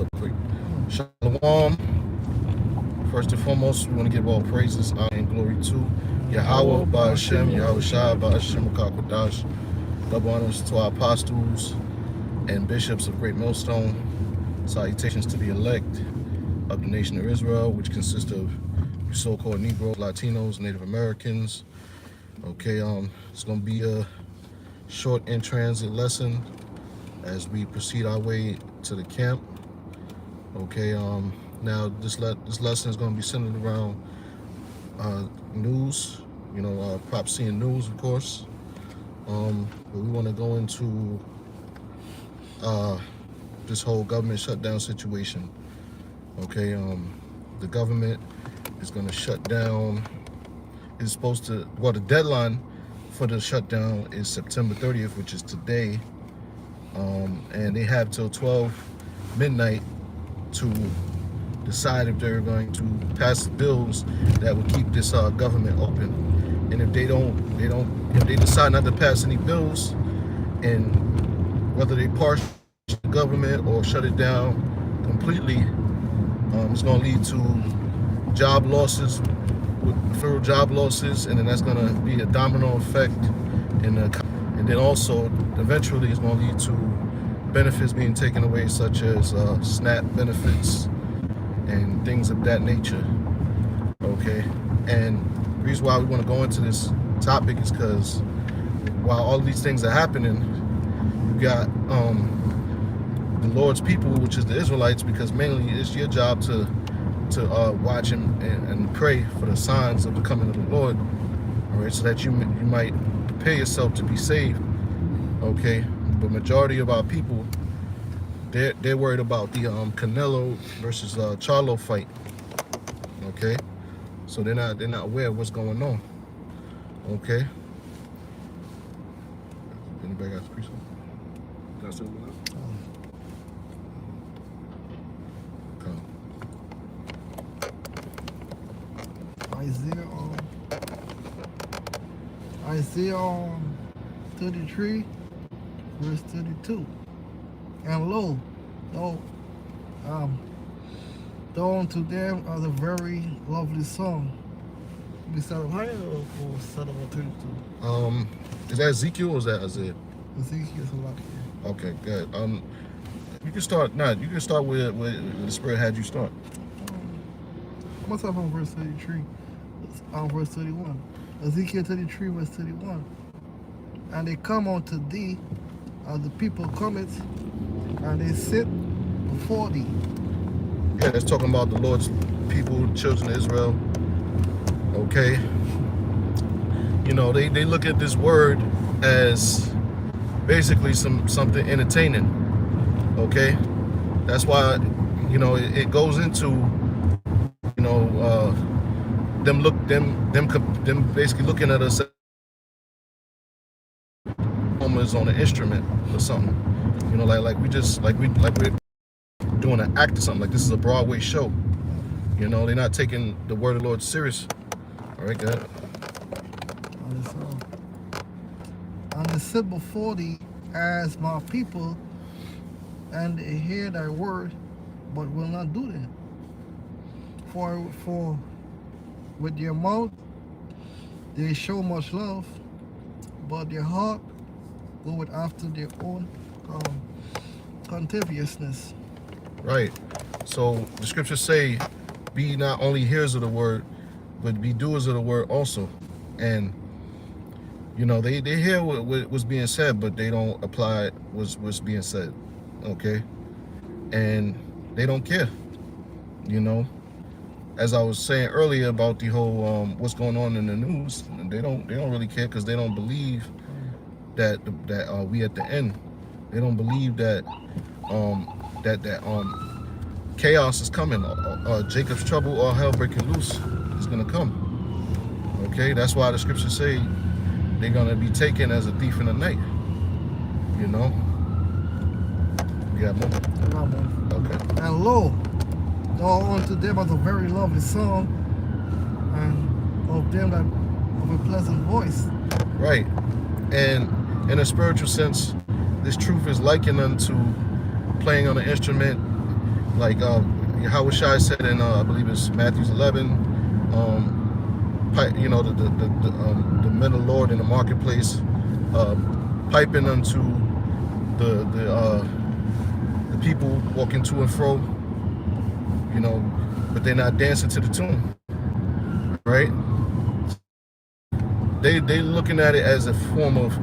Up quick. Shalom. First and foremost, we want to give all praises, honor, and glory to Yahweh, Ba'ashem, Yahweh Shai, Ba'ashem, Kakwadash. Double honors to our apostles and bishops of Great Millstone. Salutations to the elect of the nation of Israel, which consists of so-called Negroes, Latinos, Native Americans. Okay, it's going to be a short in-transit lesson as we proceed our way to the camp. Okay, now this lesson is going to be centered around news, prophecy and news, of course. But we want to go into this whole government shutdown situation. Okay, the government is going to shut down. It's supposed to, well, the deadline for the shutdown is September 30th, which is today. And they have till 12 midnight to decide if they're going to pass bills that would keep this government open. And if if they decide not to pass any bills, and whether they partially the government or shut it down completely, it's going to lead to job losses, federal job losses, and then that's going to be a domino effect. And then also, eventually, it's going to lead to benefits being taken away, such as SNAP benefits and things of that nature. Okay, and the reason why we want to go into this topic is because while all these things are happening, you got the Lord's people, which is the Israelites, because mainly it's your job to watch and pray for the signs of the coming of the Lord. All right, so that you might prepare yourself to be saved. Okay, but majority of our people, they're worried about the Canelo versus Charlo fight. Okay, so they're not aware of what's going on. Okay. Anybody got the precinct? Got something else? Isaiah 33, verse 32. And lo, though unto them are the very lovely song. Beside of higher or start of 32? Is that Ezekiel or is that Isaiah? Ezekiel's a lot here. Okay, good. You can start. You can start where the Spirit had you start. I'm gonna start from verse 33. Verse 31. Ezekiel 33, verse 31. And they come unto thee, as the people cometh, and they sit before thee. Yeah, that's talking about the Lord's people, children of Israel. Okay. They look at this word as basically something entertaining. Okay. That's why, it goes into, them basically looking at us as on an instrument or something. Like we're doing an act or something. Like this is a Broadway show. They're not taking the word of the Lord serious. All right, good. And they sit before thee as my people, and they hear thy word, but will not do them. For with their mouth they show much love, but their heart goeth after their own contentiousness. Right. So the scriptures say, be not only hearers of the word, but be doers of the word also. And they hear what was being said, but they don't apply what's being said. Okay. And they don't care. As I was saying earlier about the whole what's going on in the news, they don't really care, because they don't believe that we at the end. They don't believe that chaos is coming. Jacob's trouble, or hell breaking loose, is gonna come. Okay, that's why the scriptures say they're gonna be taken as a thief in the night. You got more? Okay. And lo, though unto them are the very lovely song, and of them that of a pleasant voice. Right. And in a spiritual sense, this truth is likened unto playing on an instrument like Yahweh Shai said in I believe it's Matthew 11, you know, the men of the Lord in the marketplace, piping unto the people walking to and fro, you know, but they're not dancing to the tune, right? They looking at it as a form of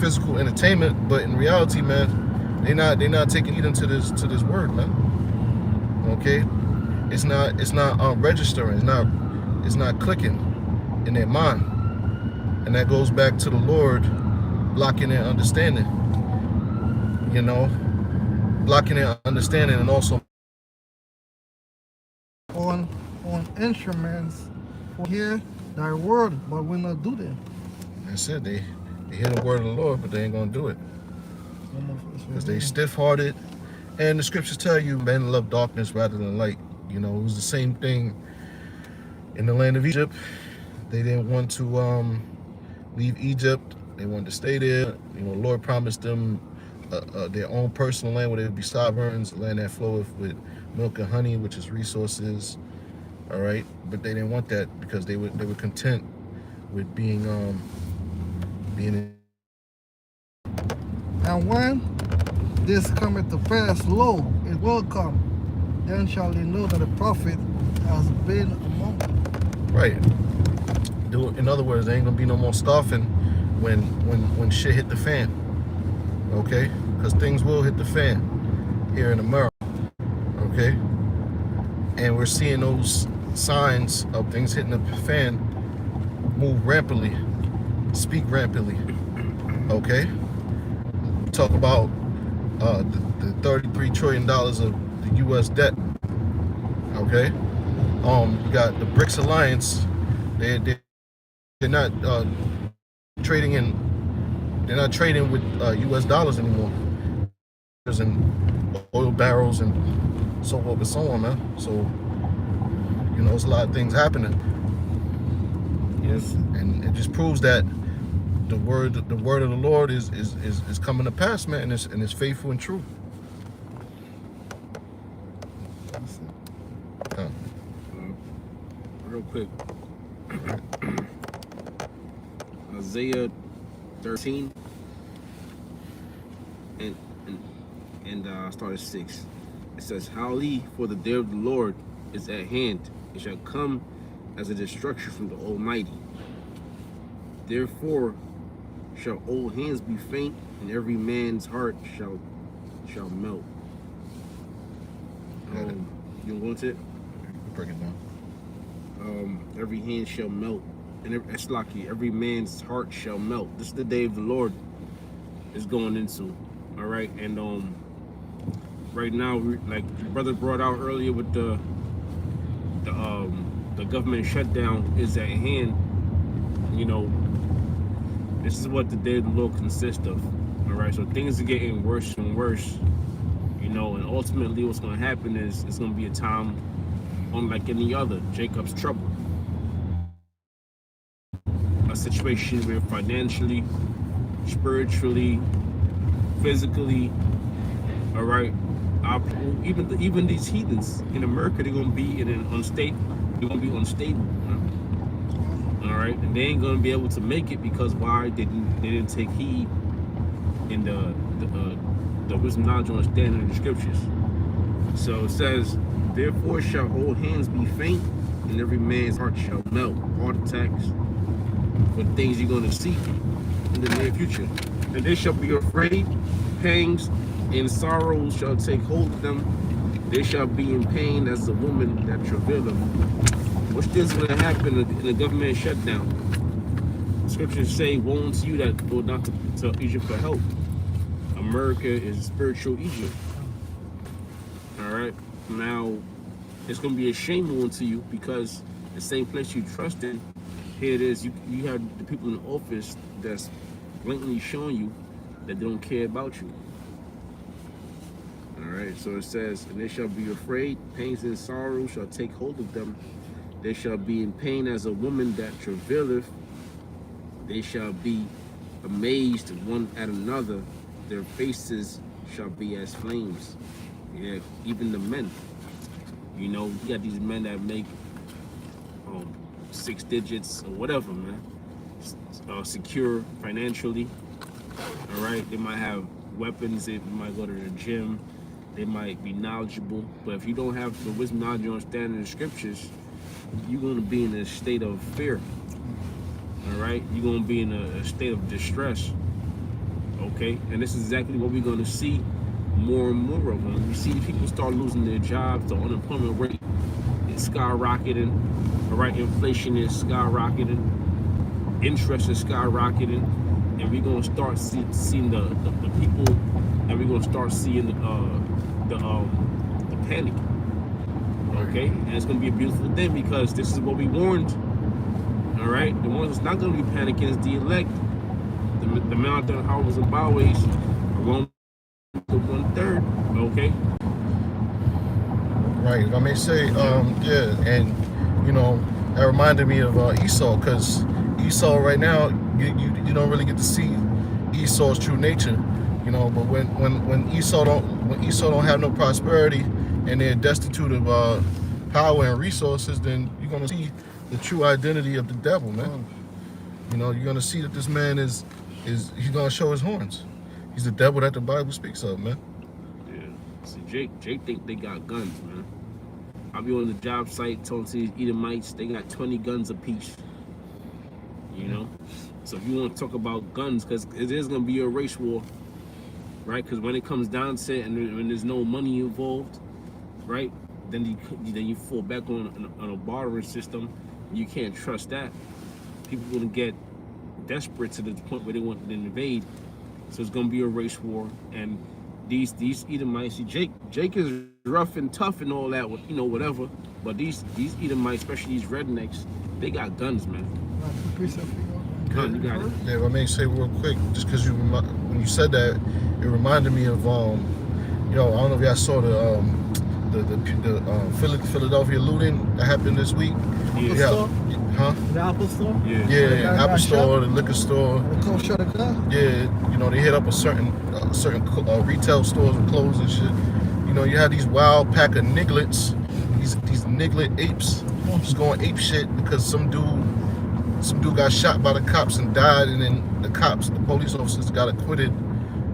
physical entertainment, but in reality, man, they not taking heed into this word, man. Okay, it's not registering, it's not clicking in their mind, and that goes back to the Lord blocking their understanding, you know, blocking their understanding, and also on instruments for hear thy word, but will not do them. that's it. They hear the word of the Lord, but they ain't gonna do it because they stiff-hearted. And the scriptures tell you, men love darkness rather than light. You know, it was the same thing in the land of Egypt. They didn't want to leave Egypt. They wanted to stay there. You know, the Lord promised them their own personal land where they would be sovereigns, a land that floweth with milk and honey, which is resources. All right, but they didn't want that because they were content with being And when this cometh to pass, lo, it will come. Then shall they know that the prophet has been among them. right. In other words, there ain't gonna be no more starving when shit hit the fan. Okay, because things will hit the fan here in America. Okay, and we're seeing those signs of things hitting the fan move rampantly, speak rampantly. Okay, talk about the $33 trillion of the U.S. debt. Okay, you got the BRICS alliance. They're not trading in. They're not trading with U.S. dollars anymore. And oil barrels and so forth and so on, man. So you know, there's a lot of things happening. Yes, and it just proves that the word of the Lord is coming to pass, man, and it's faithful and true. Real quick, Isaiah 13 and start at 6. It says, "Howly, for the day of the Lord is at hand; it shall come as a destruction from the Almighty. Therefore shall old hands be faint, and every man's heart shall melt." You want it? Break it down. Every hand shall melt, and it's lucky. Every man's heart shall melt. This is the day of the Lord is going into. All right, and right now, like your brother brought out earlier with the government shutdown is at hand. You know, this is what the day of the Lord consists of. All right, so things are getting worse and worse. You know, and ultimately, what's going to happen is it's going to be a time unlike any other, Jacob's trouble. A situation where financially, spiritually, physically, all right, even these heathens in America, they're gonna be unstable. They're gonna be unstable, all right, and they ain't gonna be able to make it because why? They didn't take heed in the wisdom, knowledge, and understanding of the scriptures. So it says, "Therefore shall old hands be faint, and every man's heart shall melt." Heart attacks, for things you're gonna see in the near future. "And they shall be afraid, pangs and sorrows shall take hold of them. They shall be in pain as the woman that travaileth." What's this going to happen in the government shutdown? The scriptures say, "Woe unto you that go not to Egypt for help." America is spiritual Egypt. All right, now it's going to be a shame unto you because the same place you trust in, here it is. You have the people in the office that's blatantly showing you that they don't care about you. All right, so it says, "And they shall be afraid, pains and sorrows shall take hold of them. They shall be in pain as a woman that travaileth. They shall be amazed one at another. Their faces shall be as flames." Yeah, even the men. You know, you got these men that make 6 digits or whatever, man. Secure financially. All right, they might have weapons. They might go to the gym. They might be knowledgeable. But if you don't have the wisdom, knowledge, and understanding of the scriptures, you're going to be in a state of fear. All right, you're going to be in a state of distress. Okay, and this is exactly what we're going to see more and more of. When we see people start losing their jobs, the unemployment rate is skyrocketing. All right, inflation is skyrocketing, interest is skyrocketing, and we're going to start seeing the people, and we're going to start seeing the panic. Okay, and it's going to be a beautiful thing because this is what we warned. All right, the ones that's not going to be panicking is the elect. The mountain houses and byways are going to 1/3. Okay. Right. If I may say, yeah, and you know, that reminded me of Esau, because Esau right now, you don't really get to see Esau's true nature, you know. But when Esau don't have no prosperity and they're destitute of power and resources, then you're gonna see the true identity of the devil, man. You know, you're gonna see that this man is he's gonna show his horns. He's the devil that the Bible speaks of, man. Yeah. See, Jake think they got guns, man. I'll be on the job site talking to these Edomites. They got 20 guns apiece. You know. So if you want to talk about guns, because it is gonna be a race war, right? Because when it comes down to it, and when there's no money involved, right? Then you fall back on a bartering system. You can't trust that. People are gonna get desperate to the point where they want to invade. So it's gonna be a race war, and these Edomites. See, Jake is rough and tough and all that, you know, whatever. But these Edomites, especially these rednecks, they got guns, man. Gun, you got it. Yeah, if I may say real quick, just because when you said that, it reminded me of you know, I don't know if y'all saw the Philadelphia looting that happened this week. Yeah. Huh? The Apple store? Yeah, Apple store, the liquor store. Yeah, you know, they hit up a certain retail stores with clothes and shit. You know, you have these wild pack of nigglets, these niglet apes, just going ape shit because some dude got shot by the cops and died, and then the police officers got acquitted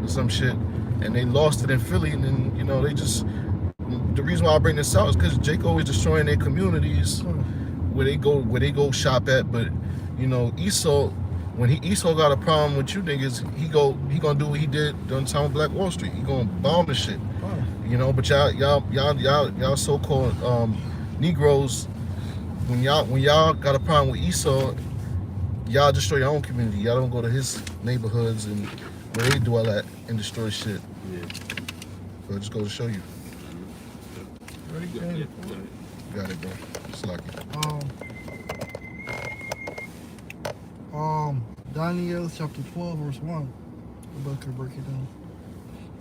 or some shit, and they lost it in Philly, and then, you know, the reason why I bring this out is because Jake always destroying their communities where they go shop at. But you know, Esau, when Esau got a problem with you niggas, he gonna do what he did during the time of Black Wall Street. He gonna bomb the shit. You know, but y'all so-called Negroes, when y'all got a problem with Esau, y'all destroy your own community. Y'all don't go to his neighborhoods and where they do all that and destroy shit. Yeah. So it just goes to show you. Yeah. Got it, bro. It's lucky. Daniel chapter 12 verse 1. I'm about to break it down.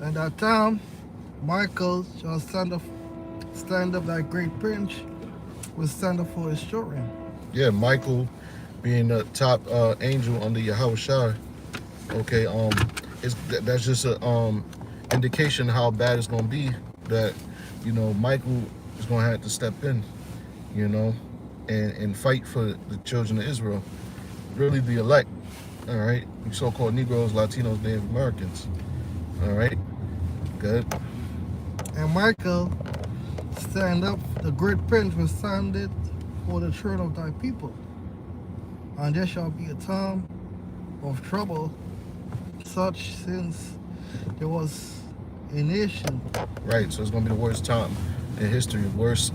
At that time, Michael shall stand up, that great prince will stand up for his children. Yeah, Michael being the top angel under Yahushua. Okay, that's just a indication of how bad it's gonna be. That, you know, Michael is gonna have to step in, you know, and fight for the children of Israel. Really, the elect. All right, you so-called Negroes, Latinos, Native Americans. All right, good. And Michael stand up, the great prince will stand it for the throne of thy people. And there shall be a time of trouble, such since there was a nation. Right, so it's gonna be the worst time in history, worst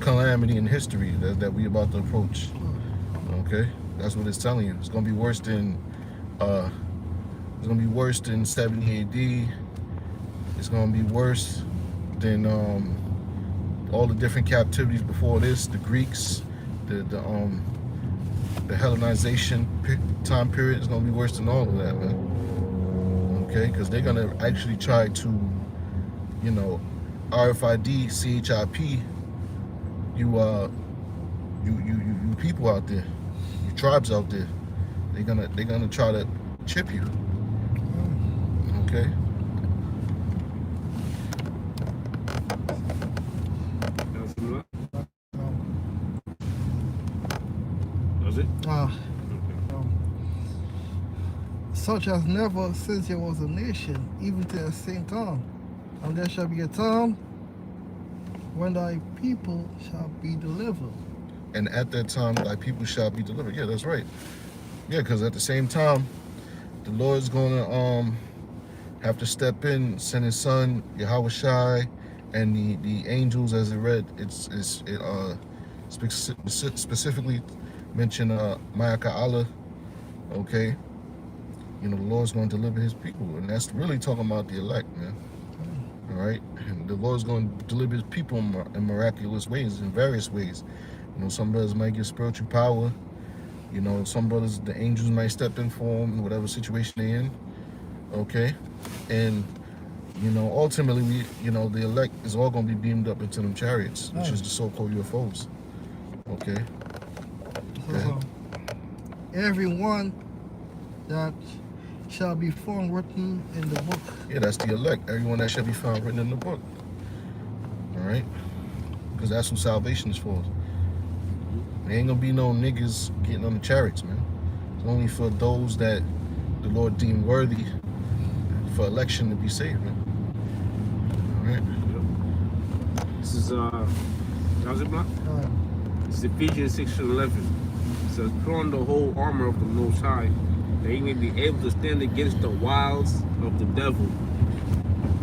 calamity in history that we about to approach. Okay, that's what it's telling you. It's gonna be worse than 70 AD. It's gonna be worse than all the different captivities before this, the Greeks, the Hellenization time period is gonna be worse than all of that, man. Okay, because they're gonna actually try to, you know, RFID, CHIP, you people out there, you tribes out there. They're gonna try to chip you. Okay, it? um, such as never since there was a nation, even to the same time. And there shall be a time when thy people shall be delivered. And at that time, thy people shall be delivered. Yeah, that's right. Yeah, because at the same time, the Lord's going to have to step in, send his son, Yahweh Shai, and the angels, as it read, it specifically mentioned Ma'aka Allah, okay? You know, the Lord's going to deliver his people, and that's really talking about the elect, man. All right? And the Lord's going to deliver his people in miraculous ways, in various ways. You know, some brothers might get spiritual power. You know, some brothers, the angels might step in for them in whatever situation they're in, okay? And, you know, ultimately, the elect is all going to be beamed up into them chariots, which is the so-called UFOs, okay? So, everyone that shall be found written in the book. Yeah, that's the elect. Everyone that shall be found written in the book. All right? Because that's what salvation is for. There ain't gonna be no niggas getting on the chariots, man. It's only for those that the Lord deemed worthy for election to be saved, man. All right? This is, how's it, Block? This is Ephesians 6:11. It says, put on the whole armor of the Most High, that he may be able to stand against the wiles of the devil.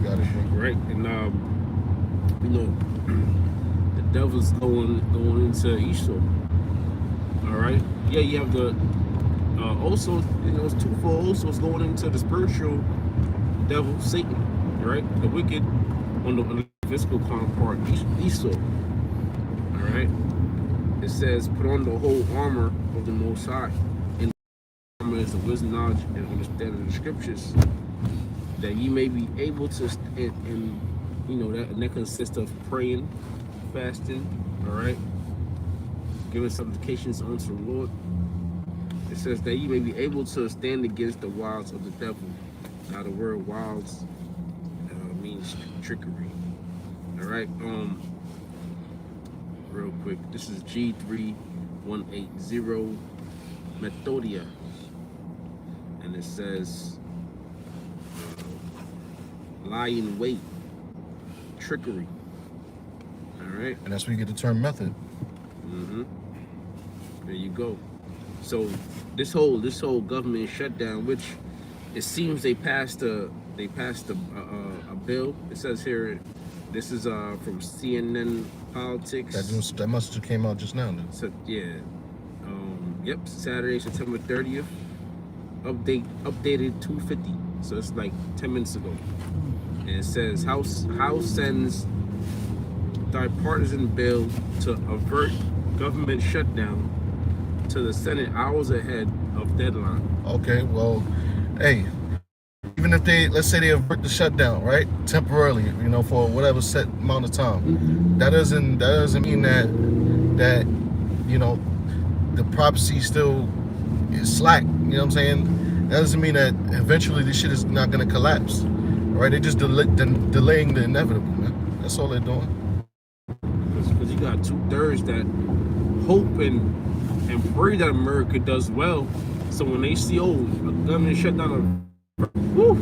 Got it, bro. Right? And, you know, the devil's going into Esau. All right? Yeah, you have the, also, you know, it's twofold. Also, it's going into the spiritual devil, Satan, right? The wicked on the physical counterpart, Esau. All right? It says, put on the whole armor of the Most High. And the armor is the wisdom, knowledge, and understanding of the scriptures, that ye may be able to, and you know, that consists of praying, fasting, all right? Giving supplications unto the Lord. It says that you may be able to stand against the wiles of the devil. Now the word wiles means trickery. All right. Real quick, this is G3180 Methodia, and it says lie in wait, trickery. All right. And that's where you get the term method. There you go. So this whole government shutdown, which it seems they passed a bill. It says here, this is from CNN Politics. That must have came out just now, then. So yeah, yep, Saturday, September 30th. Updated 2:50. So it's like 10 minutes ago. And it says House sends bipartisan bill to avert government shutdown to the Senate hours ahead of deadline. Okay, well, hey, even if let's say they avert the shutdown, right, temporarily, you know, for whatever set amount of time, that doesn't mean that you know the prophecy still is slack. You know what I'm saying? That doesn't mean that eventually this shit is not gonna collapse. Right? They're just delaying the inevitable, man. That's all they're doing. Because you got 2/3 that hope and pray that America does well. So when they see, a government shutdown, woo,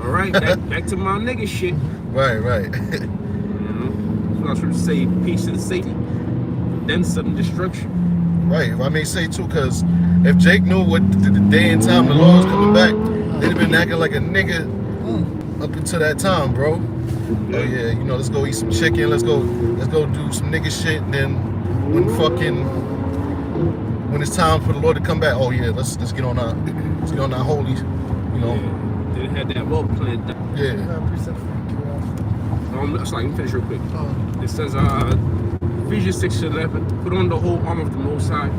all right, back to my nigga shit. Right. That's what I was trying to say, peace and safety, then sudden destruction. Right. I may say too, because if Jake knew what the day and time the Lord was coming back, they'd have been acting like a nigga up until that time, bro. Oh yeah, you know, let's go eat some chicken, let's go do some nigga shit, and then when it's time for the Lord to come back, oh yeah, let's get on our holy, you know. Yeah, they had that well planned. Yeah. Sorry, let me finish real quick. It says Ephesians 6:11, put on the whole armor of the Most High,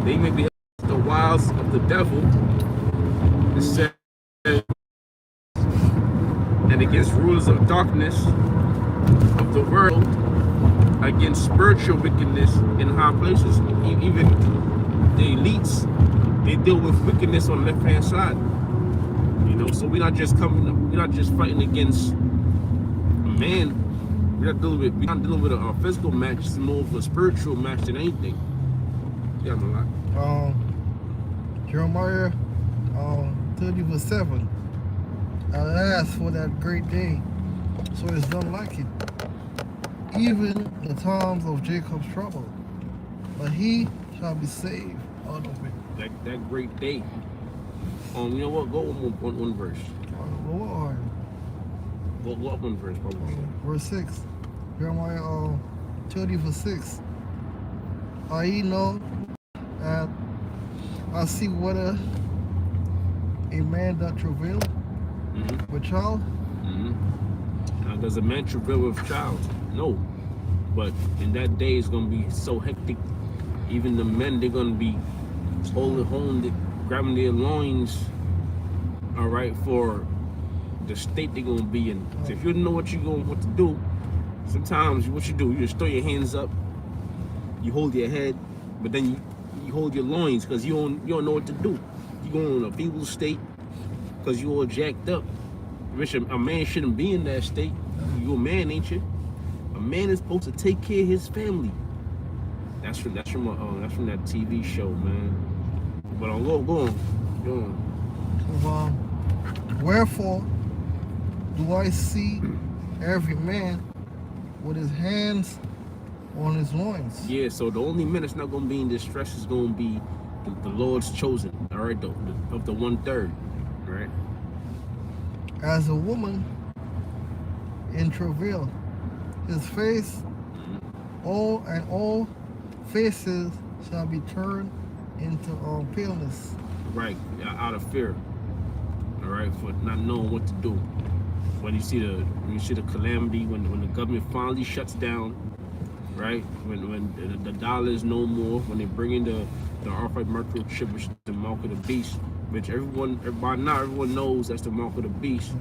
they may be the wiles of the devil. It says, and against rulers of darkness of the world, against spiritual wickedness in high places. Even the elites, they deal with wickedness on the left-hand side. You know, so we're not just fighting against a man. We're not dealing with a physical match. It's more of a spiritual match than anything. Yeah, Malak. Jeremiah 30:7. Alas for that great day, so it's none like it. Even the times of Jacob's trouble, but he shall be saved out of it. That great day. You know what? Go one verse. Lord. Go up one verse, probably. Verse 6. Jeremiah 30:6. I know that I see whether a man that travail with child. Now, does a man travail with child? No. But in that day, it's going to be so hectic. Even the men, they're going to be grabbing their loins, all right, for the state they're going to be in. So if you don't know what to do, sometimes what you do, you just throw your hands up, you hold your head, but then you hold your loins because you don't know what to do. You go in a feeble state because you all jacked up. Which a man shouldn't be in that state. You're a man, ain't you? A man is supposed to take care of his family. That's from that TV show, man. But go on. Wherefore do I see every man with his hands on his loins? Yeah, so the only man that's not going to be in distress is going to be the Lord's chosen, all right, of the 1/3, right? As a woman in travail, his face, all faces shall be turned into paleness. Right, out of fear, all right, for not knowing what to do. When you see the calamity, when the government finally shuts down, right? When the dollar is no more, when they bring in the Alpha microchip, which is the mark of the beast, which by now everyone knows that's the mark of the beast.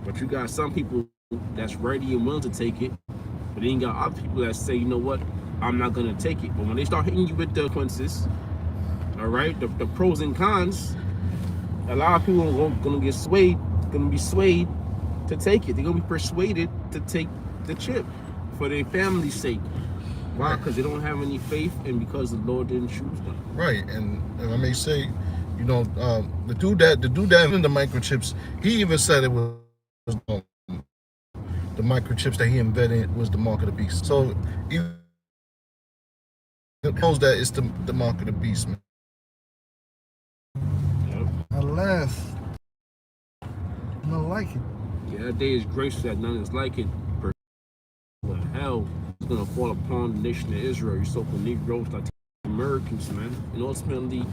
But you got some people that's ready and willing to take it, but then you got other people that say, you know what, I'm not gonna take it. But when they start hitting you with the consequences, all right, the pros and cons, a lot of people are gonna be swayed to take it. They're gonna be persuaded to take the chip for their family's sake. Why? Because they don't have any faith, and because the Lord didn't choose them. Right, and I may say, you know, the dude that in the microchips, he even said it was the microchips that he invented was the mark of the beast. So he knows that it's the mark of the beast, man. Yep. Alas, not like it. Yeah, that day is gracious that none is like it. But hell is gonna fall upon the nation of Israel. You so-called Negroes, like Americans, man, and ultimately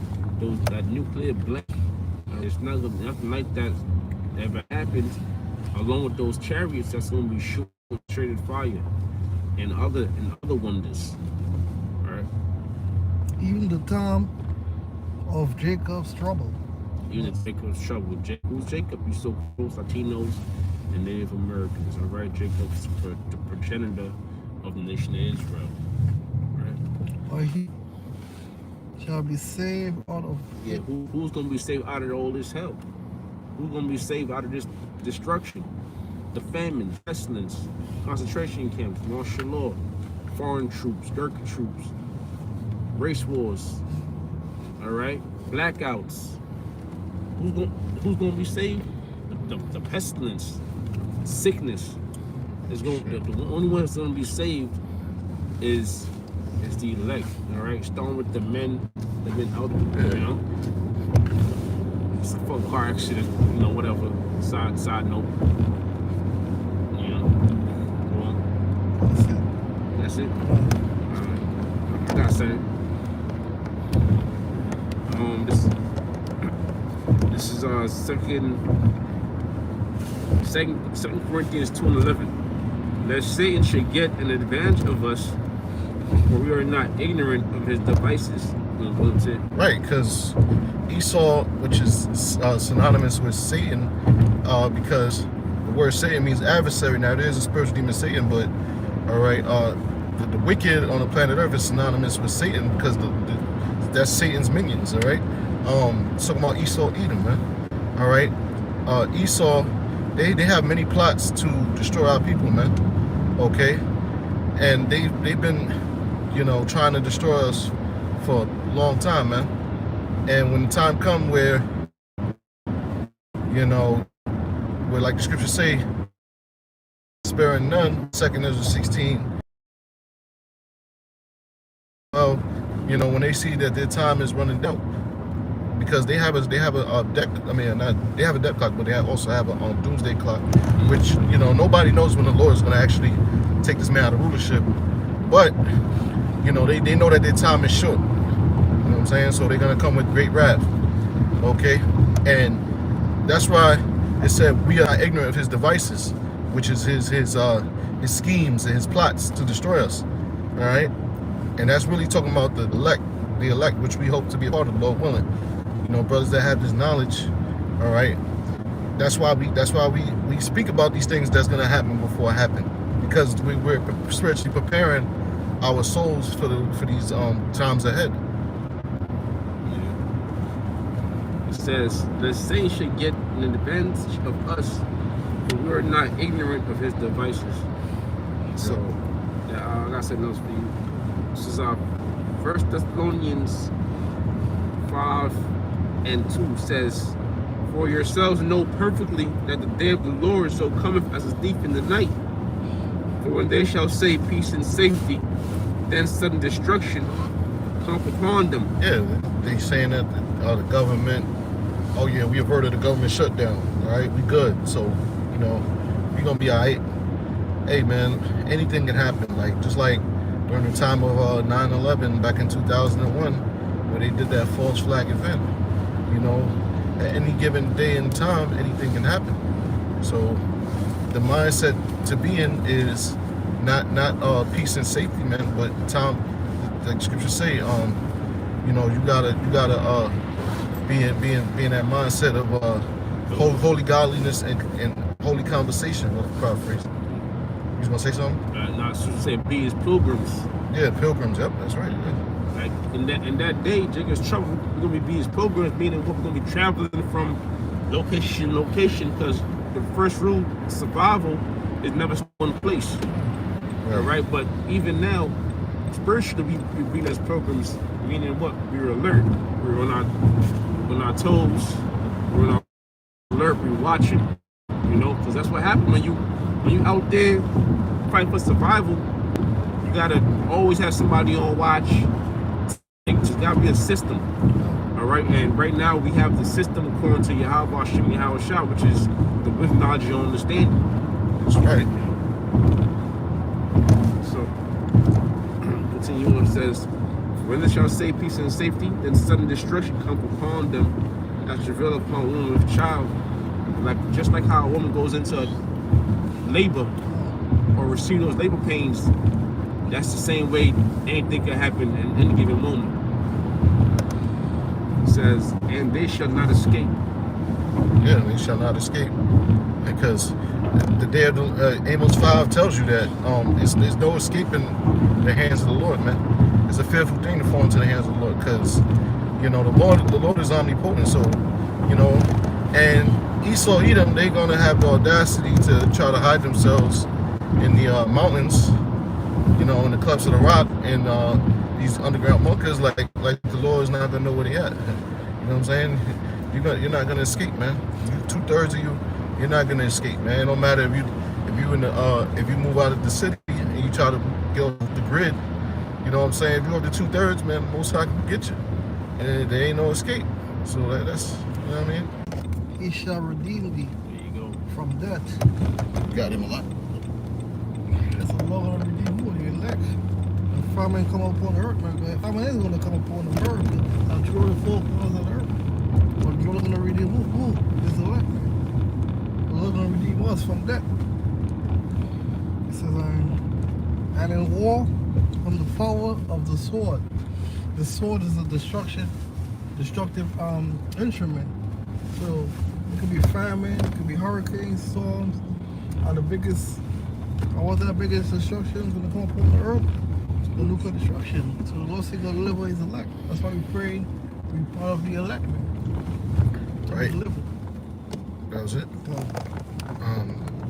that nuclear blast. It's nothing like that ever happened. Along with those chariots that's gonna be shooting straight fire and other wonders. All right. Even the time of Jacob's trouble. Even the Jacob's trouble. Who's Jacob? You so-called Latinos and Native Americans. All right, Jacob's the progenitor of the nation of Israel. Right. Or he shall be saved out of Yeah, who's gonna be saved out of all this hell? Who's gonna be saved out of this destruction? The famine, pestilence, concentration camps, martial law, foreign troops, Gurkha troops, race wars, all right, blackouts. Who's gonna be saved? The pestilence, sickness. The only one that's gonna be saved is the elect, all right? Starting with the men that have been out, you know. It's a full car accident, you know, whatever. Side note. You know. Go on. That's it. Alright. Like I said. This is second Corinthians 2:11. Lest Satan should get an advantage of us, for we are not ignorant of his devices. Right, because Esau, which is synonymous with Satan, because the word Satan means adversary. Now, there is a spiritual demon Satan, but all right, the wicked on the planet Earth is synonymous with Satan because that's Satan's minions. All right, talking about Esau, Edom, man. All right, Esau, they have many plots to destroy our people, man. Okay, and they've been, you know, trying to destroy us for a long time, man. And when the time come where, you know, where like the scriptures say, sparing none, 2 Ezra 16. Well, you know, when they see that their time is running down, because they have a debt. I mean, they have a debt clock, but they also have a doomsday clock, which, you know, nobody knows when the Lord is going to actually take this man out of rulership. But, you know, they know that their time is short. You know what I'm saying? So they're going to come with great wrath. Okay? And that's why it said we are ignorant of his devices, which is his schemes and his plots to destroy us. All right? And that's really talking about the elect, which we hope to be a part of, Lord willing. You know, brothers that have this knowledge. All right? That's why we speak about these things that's going to happen before it happen, because we're spiritually preparing our souls for these times ahead. It says the saints should get an advantage of us, for we are not ignorant of his devices. So, yeah, like I said, those for you. This is 1 Thessalonians 5:2 says, "For yourselves know perfectly that the day of the Lord so cometh as a thief in the night. For when they shall say peace and safety, then sudden destruction come upon them." Yeah, they saying that the government, oh yeah, we averted the government shutdown. All right, we good. So, you know, we gonna be all right. Hey man, anything can happen. Like just like during the time of 9/11 back in 2001, where they did that false flag event. You know, at any given day and time, anything can happen. So the mindset to be in is not peace and safety, man, but time. Like scriptures say, you know, you gotta be in that mindset of holy godliness and holy conversation. What paraphrase? You was gonna say something? No, so to say be his pilgrims. Yeah, pilgrims. Yep, that's right. Yeah. Like in that day, Jacob's trouble. We're gonna be his pilgrims, meaning we're gonna be traveling from location to location, because the first rule, survival, is never one place. Right. All right, but even now, spiritually, we being as pilgrims, meaning what? We're alert. We're on our toes. We're on our alert. We're watching. You know, because that's what happens when you out there fighting for survival. You gotta always have somebody on watch. There's gotta be a system. All right, and right now we have the system according to Yahweh Shem Yahweh Shah, which is the wisdom, knowledge, and understanding. That's right. So, continue on. It says, "When they shall say peace and safety, then sudden destruction come upon them, as travail upon a woman with a child." Just like how a woman goes into labor or receive those labor pains, that's the same way anything can happen in any given moment. It says, "And they shall not escape." Yeah, they shall not escape, because the day of Amos 5 tells you that there's no escaping the hands of the Lord, man. It's a fearful thing to fall into the hands of the Lord, because you know the Lord is omnipotent. So, you know, and Esau, Edom, they're gonna have the audacity to try to hide themselves in the mountains, you know, in the clefts of the rock, and these underground bunkers, like the Lord is not gonna know where they at. You know what I'm saying? You're not gonna escape, man. 2/3 of you're not gonna escape, man. No matter if you move out of the city and you try to get off the grid, you know what I'm saying? If you go to 2/3, man, most high can get you, and there ain't no escape. So that's, you know what I mean? He shall redeem thee There you go. from death. You got him a lot. That's a Lord gonna redeem who? The elect. The famine come upon the earth, man. The famine is gonna come upon the earth. I'll throw the four corners of the earth. But the Lord gonna redeem who? It's the elect, man. The Lord gonna redeem us from death. It says, and in war, from the power of the sword. The sword is a destructive instrument. So it could be famine, it could be hurricanes, storms. The biggest destruction is going to come upon the earth? The nuclear destruction. So the Lord said going to deliver his elect. That's why we pray to be part of the elect, man. Right. Deliver. That was it.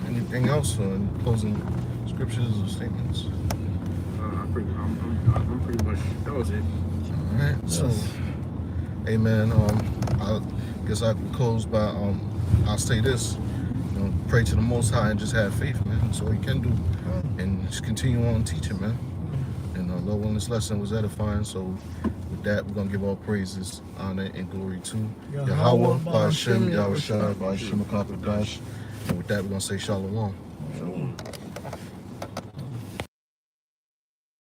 Anything else? Any closing scriptures or statements? I'm pretty much, that was it. right. So, hey man, I guess I can close by I'll say this. You know, pray to the Most High and just have faith, man. That's all you can do, and just continue on teaching, man. And Lord willing, this lesson was edifying. So with that, we're gonna give all praises, honor, and glory to Yahweh, Ba'ashem, Yahweh Shai, Ba'ashem Akapadash. And with that, we're gonna say Shalom. Shalom.